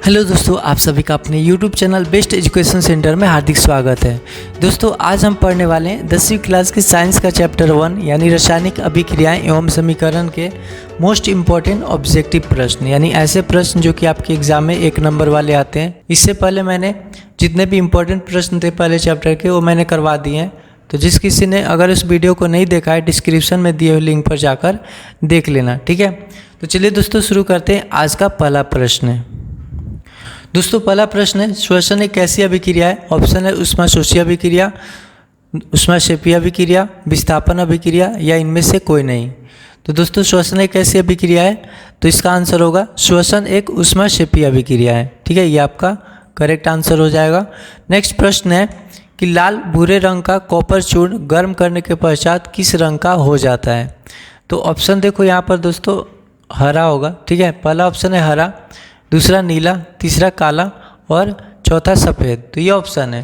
Hello दोस्तों, आप सभी का अपने YouTube channel best education centre में हार्दिक स्वागत है। दोस्तों, आज हम पढ़ने वाले हैं 10वीं क्लास के साइंस का चैप्टर 1 यानी रासायनिक अभिक्रियाएं एवं समीकरण के मोस्ट इम्पॉर्टेंट ऑब्जेक्टिव प्रश्न, यानी ऐसे प्रश्न जो कि आपके एग्जाम में 1 नंबर वाले आते हैं। इससे पहले मैंने जितने भी इम्पोर्टेंट प्रश्न थे पहले चैप्टर के वो मैंने करवा दिए हैं। तो जिस किसी ने अगर इस वीडियो को नहीं देखा है, डिस्क्रिप्शन में दिए हुए लिंक पर जाकर देख लेना, ठीक है। तो चलिए दोस्तों शुरू करते हैं। आज का पहला प्रश्न है। दोस्तों, पहला प्रश्न है, श्वसन एक कैसी अभिक्रिया है? ऑप्शन है ऊष्माशोषी अभिक्रिया, ऊष्माक्षेपीय अभिक्रिया, विस्थापन अभिक्रिया या इनमें से कोई नहीं। तो दोस्तों, श्वसन एक कैसी अभिक्रिया है? तो इसका आंसर होगा श्वसन एक ऊष्माक्षेपीय अभिक्रिया है, ठीक है। ये आपका करेक्ट आंसर हो जाएगा। नेक्स्ट प्रश्न है कि लाल भूरे रंग का कॉपर चूर्ण गर्म करने के पश्चात किस रंग का हो जाता है? तो ऑप्शन देखो यहाँ पर दोस्तों, हरा होगा, ठीक है। पहला ऑप्शन है हरा, दूसरा नीला, तीसरा काला और चौथा सफ़ेद। तो ये ऑप्शन है।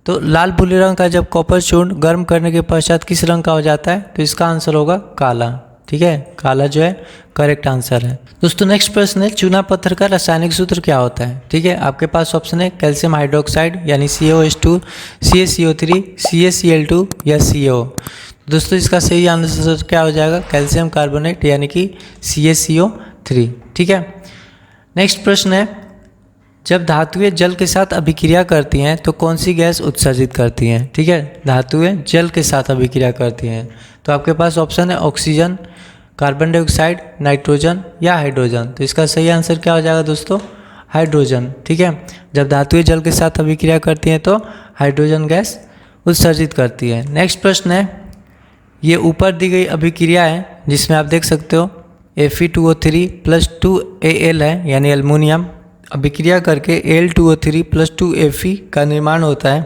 तो लाल भूरे रंग का जब कॉपर चूर्ण गर्म करने के पश्चात किस रंग का हो जाता है? तो इसका आंसर होगा काला, ठीक है। काला जो है करेक्ट आंसर है। दोस्तों, नेक्स्ट प्रश्न है, चूना पत्थर का रासायनिक सूत्र क्या होता है? ठीक है, आपके पास ऑप्शन है कैल्शियम हाइड्रोक्साइड यानी CaOH2, CaCO3, CaCl2 या CO। दोस्तों, इसका सही आंसर क्या हो जाएगा? कैल्शियम कार्बोनेट यानी कि CaCO3, ठीक है। नेक्स्ट प्रश्न है, जब धातुएं जल के साथ अभिक्रिया करती हैं तो कौन सी गैस उत्सर्जित करती हैं? ठीक है, धातुएं जल के साथ अभिक्रिया करती हैं तो आपके पास ऑप्शन है ऑक्सीजन, कार्बन डाइऑक्साइड, नाइट्रोजन या हाइड्रोजन। तो इसका सही आंसर क्या हो जाएगा दोस्तों? हाइड्रोजन, ठीक है। जब धातुएं जल के साथ अभिक्रिया करती हैं तो हाइड्रोजन गैस उत्सर्जित करती है। नेक्स्ट प्रश्न है, ये ऊपर दी गई अभिक्रिया है जिसमें आप देख सकते हो Fe2O3 + 2Al है यानी एल्युमिनियम अभिक्रिया करके Al2O3 + 2Fe का निर्माण होता है।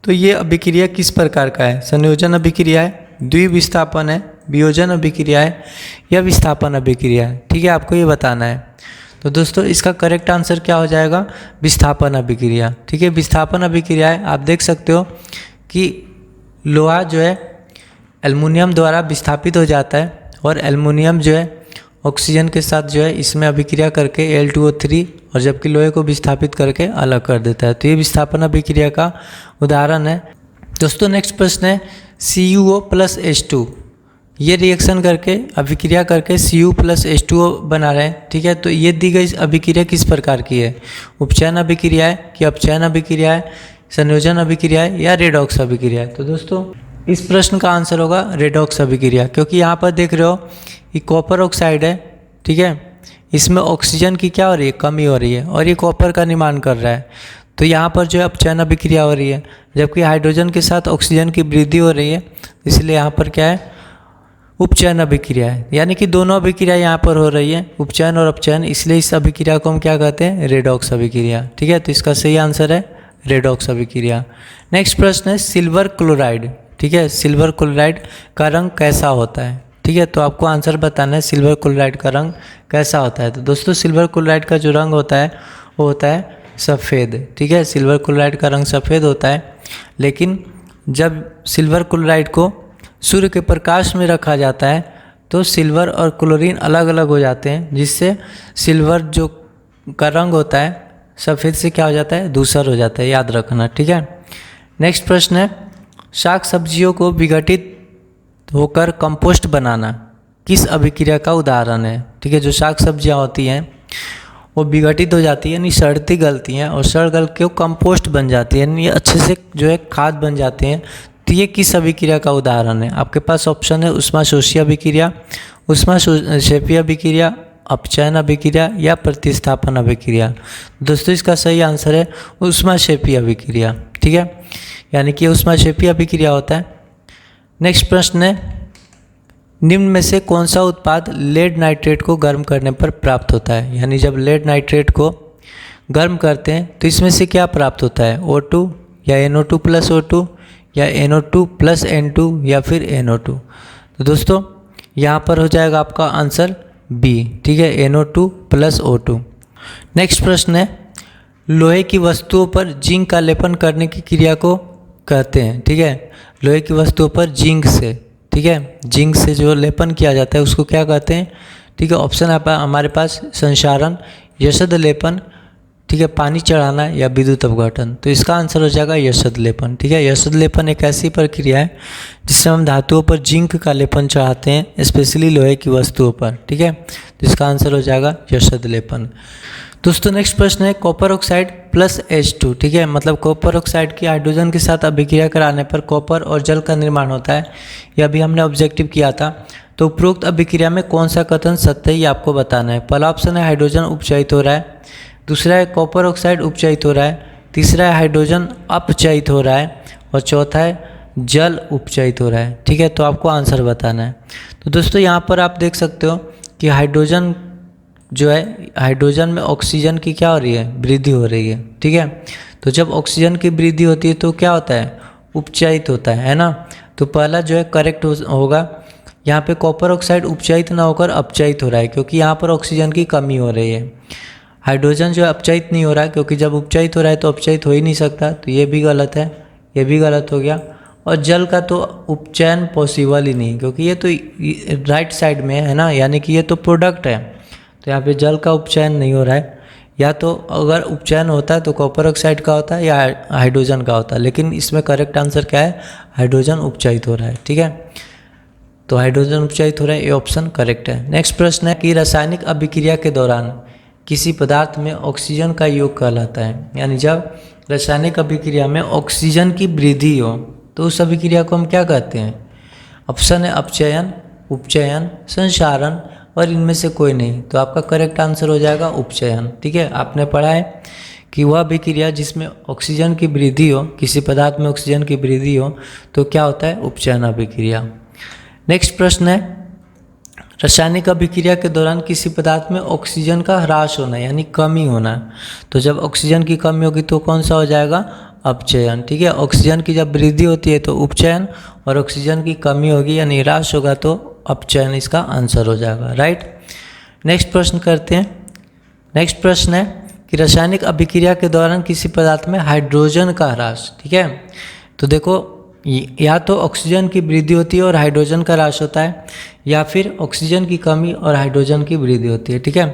तो ये अभिक्रिया किस प्रकार का है? संयोजन अभिक्रिया है, द्विविस्थापन है, वियोजन अभिक्रिया है या विस्थापन अभिक्रिया है? ठीक है, आपको ये बताना है। तो दोस्तों, इसका करेक्ट आंसर क्या हो जाएगा? विस्थापन अभिक्रिया, ठीक है। विस्थापन अभिक्रिया है, आप देख सकते हो कि लोहा जो है एल्युमिनियम द्वारा विस्थापित हो जाता है और एल्युमिनियम जो है ऑक्सीजन के साथ जो है इसमें अभिक्रिया करके Al2O3 और जबकि लोहे को विस्थापित करके अलग कर देता है। तो ये विस्थापन अभिक्रिया का उदाहरण है। दोस्तों, नेक्स्ट प्रश्न है, CuO + H2 ये रिएक्शन करके अभिक्रिया करके Cu + H2O बना रहे हैं, ठीक है। तो ये दी गई अभिक्रिया किस प्रकार की है? उपचयन अभिक्रिया है कि अपचयन अभिक्रिया है, संयोजन अभिक्रिया है या रेडॉक्स अभिक्रिया है? तो दोस्तों, इस प्रश्न का आंसर होगा रेडॉक्स अभिक्रिया, क्योंकि यहाँ पर देख रहे हो कि कॉपर ऑक्साइड है, ठीक है। इसमें ऑक्सीजन की क्या हो रही है? कमी हो रही है और ये कॉपर का निर्माण कर रहा है। तो यहाँ पर जो है अपचयन अभिक्रिया हो रही है, जबकि हाइड्रोजन के साथ ऑक्सीजन की वृद्धि हो रही है, इसलिए यहाँ पर क्या है? उपचयन अभिक्रिया है। यानी कि दोनों अभिक्रिया यहाँ पर हो रही है, उपचयन और अपचयन, इसलिए इस अभिक्रिया को हम क्या कहते हैं? रेडॉक्स अभिक्रिया, ठीक है। तो इसका सही आंसर है रेडॉक्स अभिक्रिया। नेक्स्ट प्रश्न है, सिल्वर क्लोराइड, ठीक है। सिल्वर क्लोराइड का रंग कैसा होता है? ठीक है, तो आपको आंसर बताना है सिल्वर क्लोराइड का रंग कैसा होता है। तो दोस्तों, सिल्वर क्लोराइड का जो रंग होता है वो होता है सफ़ेद, ठीक है। सिल्वर क्लोराइड का रंग सफ़ेद होता है, लेकिन जब सिल्वर क्लोराइड को सूर्य के प्रकाश में रखा जाता है तो सिल्वर और क्लोरीन अलग अलग हो जाते हैं, जिससे सिल्वर जो का रंग होता है सफ़ेद से क्या हो जाता है? धूसर हो जाता है, याद रखना, ठीक है। नेक्स्ट प्रश्न है, शाक सब्जियों को विघटित होकर कंपोस्ट बनाना किस अभिक्रिया का उदाहरण है? ठीक है, जो शाक सब्जियां होती हैं वो विघटित हो जाती है यानी सड़ती गलती हैं और सड़ गल के वो कंपोस्ट बन जाती है यानी अच्छे से जो है खाद बन जाते हैं। तो ये किस अभिक्रिया का उदाहरण है? आपके पास ऑप्शन है ऊष्माशोषी अभिक्रिया, ऊष्माक्षेपीय अभिक्रिया, अपचयन अभिक्रिया या प्रतिस्थापन अभिक्रिया। दोस्तों, इसका सही आंसर है ऊष्माक्षेपीय अभिक्रिया, ठीक है। यानी कि ऊष्माक्षेपीय अभिक्रिया होता है। नेक्स्ट प्रश्न है, निम्न में से कौन सा उत्पाद लेड नाइट्रेट को गर्म करने पर प्राप्त होता है? यानी जब लेड नाइट्रेट को गर्म करते हैं तो इसमें से क्या प्राप्त होता है? O2 या NO2 + O2 या NO2 + N2 या फिर NO2। तो दोस्तों, यहाँ पर हो जाएगा आपका आंसर B, ठीक है, NO2 + O2। नेक्स्ट प्रश्न है, लोहे की वस्तुओं पर जिंक का लेपन करने की क्रिया को कहते हैं, ठीक है। लोहे की वस्तुओं पर जिंक से, ठीक है, जिंक से जो लेपन किया जाता है उसको क्या कहते हैं? ठीक है, ऑप्शन हमारे पास संक्षारण, यशद लेपन, ठीक है, पानी चढ़ाना या विद्युत अपघटन। तो इसका आंसर हो जाएगा यशद लेपन। ठीक है, यशद लेपन एक ऐसी प्रक्रिया है जिससे हम धातुओं पर जिंक का लेपन चढ़ाते हैं, स्पेशली लोहे की वस्तुओं पर। ठीक है, तो इसका आंसर हो जाएगा यशद लेपन। दोस्तों नेक्स्ट प्रश्न है कॉपर ऑक्साइड प्लस H2। ठीक है, मतलब कॉपर ऑक्साइड की हाइड्रोजन के साथ अभिक्रिया कराने पर कॉपर और जल का निर्माण होता है। यह भी हमने ऑब्जेक्टिव किया था। तो उपरोक्त अभिक्रिया में कौन सा कथन सत्य है ये आपको बताना है। पहला ऑप्शन है हाइड्रोजन उपचयित हो रहा है, दूसरा है कॉपर ऑक्साइड उपचयित हो रहा है, तीसरा है हाइड्रोजन अपचयित हो रहा है और चौथा है जल उपचयित हो रहा है। ठीक है, तो आपको आंसर बताना है। तो दोस्तों यहाँ पर आप देख सकते हो कि हाइड्रोजन जो है, हाइड्रोजन में ऑक्सीजन की क्या हो रही है, वृद्धि हो रही है। ठीक है, तो जब ऑक्सीजन की वृद्धि होती है तो क्या होता है, उपचयित होता है ना। तो पहला जो है करेक्ट होगा। यहाँ पे कॉपर ऑक्साइड उपचयित ना होकर अपचयित हो रहा है क्योंकि यहाँ पर ऑक्सीजन की कमी हो रही है। हाइड्रोजन जो है अपचयित नहीं हो रहा है क्योंकि जब उपचयित हो रहा है तो अपचयित हो ही नहीं सकता, तो ये भी गलत है, ये भी गलत हो गया। और जल का तो उपचयन पॉसिबल ही नहीं क्योंकि ये तो राइट साइड में है ना, यानी कि ये तो प्रोडक्ट है, तो यहाँ पे जल का उपचयन नहीं हो रहा है। या तो अगर उपचयन होता है तो कॉपर ऑक्साइड का होता है या हाइड्रोजन का होता है, लेकिन इसमें करेक्ट आंसर क्या है, हाइड्रोजन उपचयित हो रहा है। ठीक है, तो हाइड्रोजन उपचयित हो रहा है, ये ऑप्शन करेक्ट है। नेक्स्ट प्रश्न है कि रासायनिक अभिक्रिया के दौरान किसी पदार्थ में ऑक्सीजन का योग कहलाता है। यानी जब रासायनिक अभिक्रिया में ऑक्सीजन की वृद्धि हो तो उस अभिक्रिया को हम क्या कहते हैं। ऑप्शन है अपचयन, उपचयन, संसारण और इनमें से कोई नहीं। तो आपका करेक्ट आंसर हो जाएगा उपचयन। ठीक है, आपने पढ़ा है कि वह अभिक्रिया जिसमें ऑक्सीजन की वृद्धि हो, किसी पदार्थ में ऑक्सीजन की वृद्धि हो तो क्या होता है, उपचयन अभिक्रिया। नेक्स्ट प्रश्न है रासायनिक अभिक्रिया के दौरान किसी पदार्थ में ऑक्सीजन का ह्रास होना यानी कमी होना। तो जब ऑक्सीजन की कमी होगी तो कौन सा हो जाएगा, अपचयन। ठीक है, ऑक्सीजन की जब वृद्धि होती है तो उपचयन और ऑक्सीजन की कमी होगी यानी ह्रास होगा तो अपचयन इसका आंसर हो जाएगा। राइट, नेक्स्ट प्रश्न करते हैं। नेक्स्ट प्रश्न है कि रासायनिक अभिक्रिया के दौरान किसी पदार्थ में हाइड्रोजन का ह्रास। ठीक है, तो देखो या तो ऑक्सीजन की वृद्धि होती है और हाइड्रोजन का ह्रास होता है, या फिर ऑक्सीजन की कमी और हाइड्रोजन की वृद्धि होती है। ठीक है,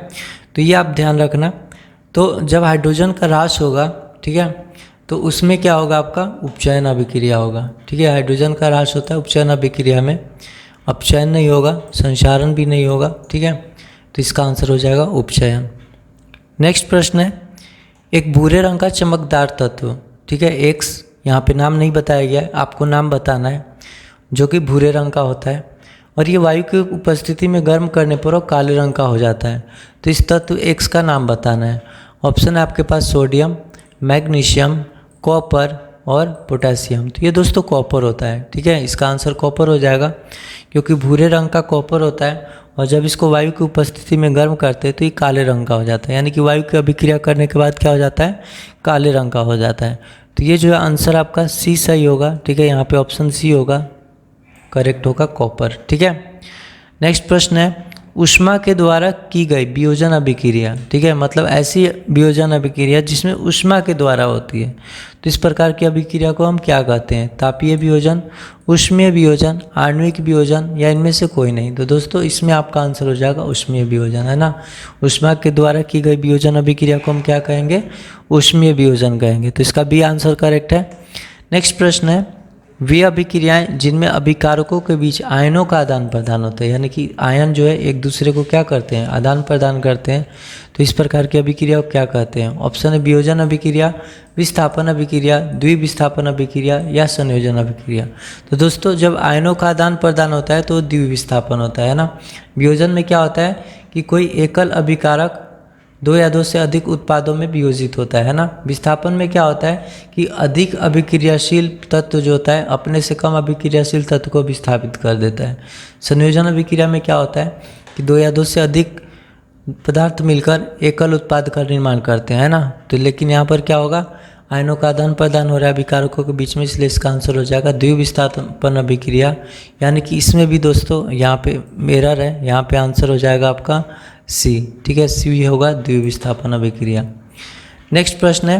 तो ये आप ध्यान रखना। तो जब हाइड्रोजन का ह्रास होगा, ठीक है, तो उसमें क्या होगा, आपका उपचयन अभिक्रिया होगा। ठीक है, हाइड्रोजन का ह्रास होता है उपचयन अभिक्रिया में, अपचयन नहीं होगा, संसारण भी नहीं होगा। ठीक है, तो इसका आंसर हो जाएगा उपचयन। नेक्स्ट प्रश्न है एक भूरे रंग का चमकदार तत्व, ठीक है, एक्स, यहाँ पे नाम नहीं बताया गया है, आपको नाम बताना है, जो कि भूरे रंग का होता है और ये वायु की उपस्थिति में गर्म करने पर वो काले रंग का हो जाता है। तो इस तत्व एक्स का नाम बताना है। ऑप्शन है आपके पास सोडियम, मैग्नीशियम, कॉपर और पोटेशियम। तो ये दोस्तों कॉपर होता है। ठीक है, इसका आंसर कॉपर हो जाएगा क्योंकि भूरे रंग का कॉपर होता है और जब इसको वायु की उपस्थिति में गर्म करते हैं तो ये काले रंग का हो जाता है, यानी कि वायु की अभिक्रिया करने के बाद क्या हो जाता है, काले रंग का हो जाता है। तो ये जो है आंसर आपका सी सही होगा। ठीक है, यहाँ पे ऑप्शन सी होगा, करेक्ट होगा कॉपर। ठीक है, नेक्स्ट प्रश्न है ऊष्मा के द्वारा की गई वियोजन अभिक्रिया। ठीक है, मतलब ऐसी वियोजन अभिक्रिया जिसमें ऊष्मा के द्वारा होती है, तो इस प्रकार की अभिक्रिया को हम क्या कहते हैं, तापीय वियोजन, ऊष्मीय वियोजन, आणविक वियोजन या इनमें से कोई नहीं। तो दोस्तों इसमें आपका आंसर हो जाएगा ऊष्मीय वियोजन, है ना। ऊष्मा के द्वारा की गई वियोजन अभिक्रिया को हम क्या कहेंगे, ऊष्मीय वियोजन कहेंगे। तो इसका बी आंसर करेक्ट है। नेक्स्ट प्रश्न है वे अभिक्रियाएं जिनमें अभिकारकों के बीच आयनों का आदान प्रदान होता है, यानी कि आयन जो है एक दूसरे को क्या करते हैं, आदान प्रदान करते हैं, तो इस प्रकार की अभिक्रिया को क्या कहते हैं। ऑप्शन है वियोजन अभिक्रिया, विस्थापन अभिक्रिया, द्विविस्थापन अभिक्रिया या संयोजन अभिक्रिया। तो दोस्तों जब आयनों का आदान प्रदान होता है तो द्विविस्थापन होता है ना। वियोजन में क्या होता है कि कोई एकल अभिकारक दो या दो से अधिक उत्पादों में वियोजित होता है ना। विस्थापन में क्या होता है कि अधिक अभिक्रियाशील तत्व जो होता है अपने से कम अभिक्रियाशील तत्व को विस्थापित कर देता है। संयोजन अभिक्रिया में क्या होता है कि दो या दो से अधिक पदार्थ मिलकर एकल उत्पाद का निर्माण करते हैं, है ना। तो लेकिन यहाँ पर क्या होगा, आयनों का आदान प्रदान हो रहा है अभिकारकों के बीच में, इसलिए इसका आंसर हो जाएगा द्विविस्थापन अभिक्रिया। यानी कि इसमें भी दोस्तों यहाँ पे एरर है, यहाँ पे आंसर हो जाएगा आपका सी। ठीक है, सी होगा द्विविस्थापन अभिक्रिया। नेक्स्ट प्रश्न है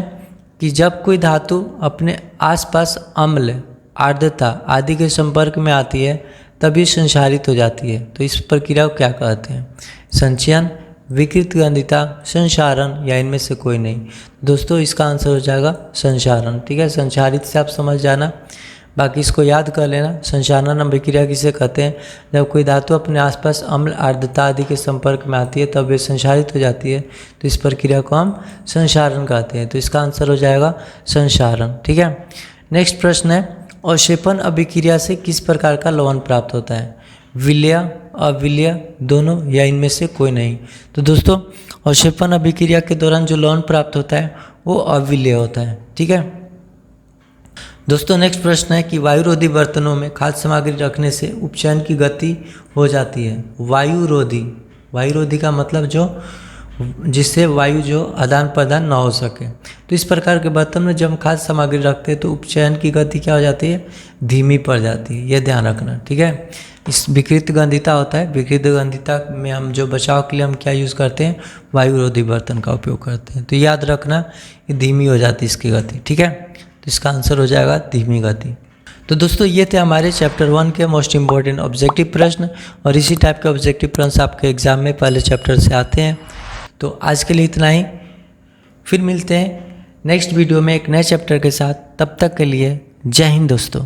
कि जब कोई धातु अपने आसपास अम्ल, आर्द्रता आदि के संपर्क में आती है तभी संक्षारित हो जाती है, तो इस प्रक्रिया को क्या कहते हैं। संचयन, विकृत गंधिता, संचारण या इनमें से कोई नहीं। दोस्तों इसका आंसर हो जाएगा संचारण। ठीक है, संचारित से आप समझ जाना, बाकी इसको याद कर लेना। संचारण अभिक्रिया किसे कहते हैं? जब कोई धातु अपने आसपास अम्ल, आर्द्रता आदि के संपर्क में आती है तब वे संचारित हो जाती है, तो इस प्रक्रिया को हम संचारण कहते हैं। तो इसका आंसर हो जाएगा संचारण। ठीक है, नेक्स्ट प्रश्न है, अवक्षेपण अभिक्रिया से किस प्रकार का लवण प्राप्त होता है? विलय, अविलय, दोनों या इनमें से कोई नहीं। तो दोस्तों अवक्षेपण अभिक्रिया के दौरान जो लवण प्राप्त होता है वो अविलय होता है। ठीक है दोस्तों, नेक्स्ट प्रश्न है कि वायुरोधी बर्तनों में खाद्य सामग्री रखने से उपचयन की गति हो जाती है। वायुरोधी, वायुरोधी का मतलब जो जिससे वायु जो आदान प्रदान ना हो सके। तो इस प्रकार के बर्तन में जब हम खाद्य सामग्री रखते हैं तो उपचयन की गति क्या हो जाती है? धीमी पड़ जाती है, ये ध्यान रखना। ठीक है, इस विकृत गंधिता होता है, विकृत गंधिता में हम जो बचाव के लिए हम क्या यूज़ करते हैं? वायुरोधी बर्तन का उपयोग करते हैं। तो याद रखना ये धीमी हो जाती है इसकी गति। ठीक है, तो इसका आंसर हो जाएगा धीमी गति। तो दोस्तों ये थे हमारे चैप्टर 1 के मोस्ट इंपॉर्टेंट ऑब्जेक्टिव प्रश्न, और इसी टाइप के ऑब्जेक्टिव प्रश्न आपके एग्जाम में पहले चैप्टर से आते हैं। तो आज के लिए इतना ही, फिर मिलते हैं नेक्स्ट वीडियो में एक नए चैप्टर के साथ। तब तक के लिए जय हिंद दोस्तों।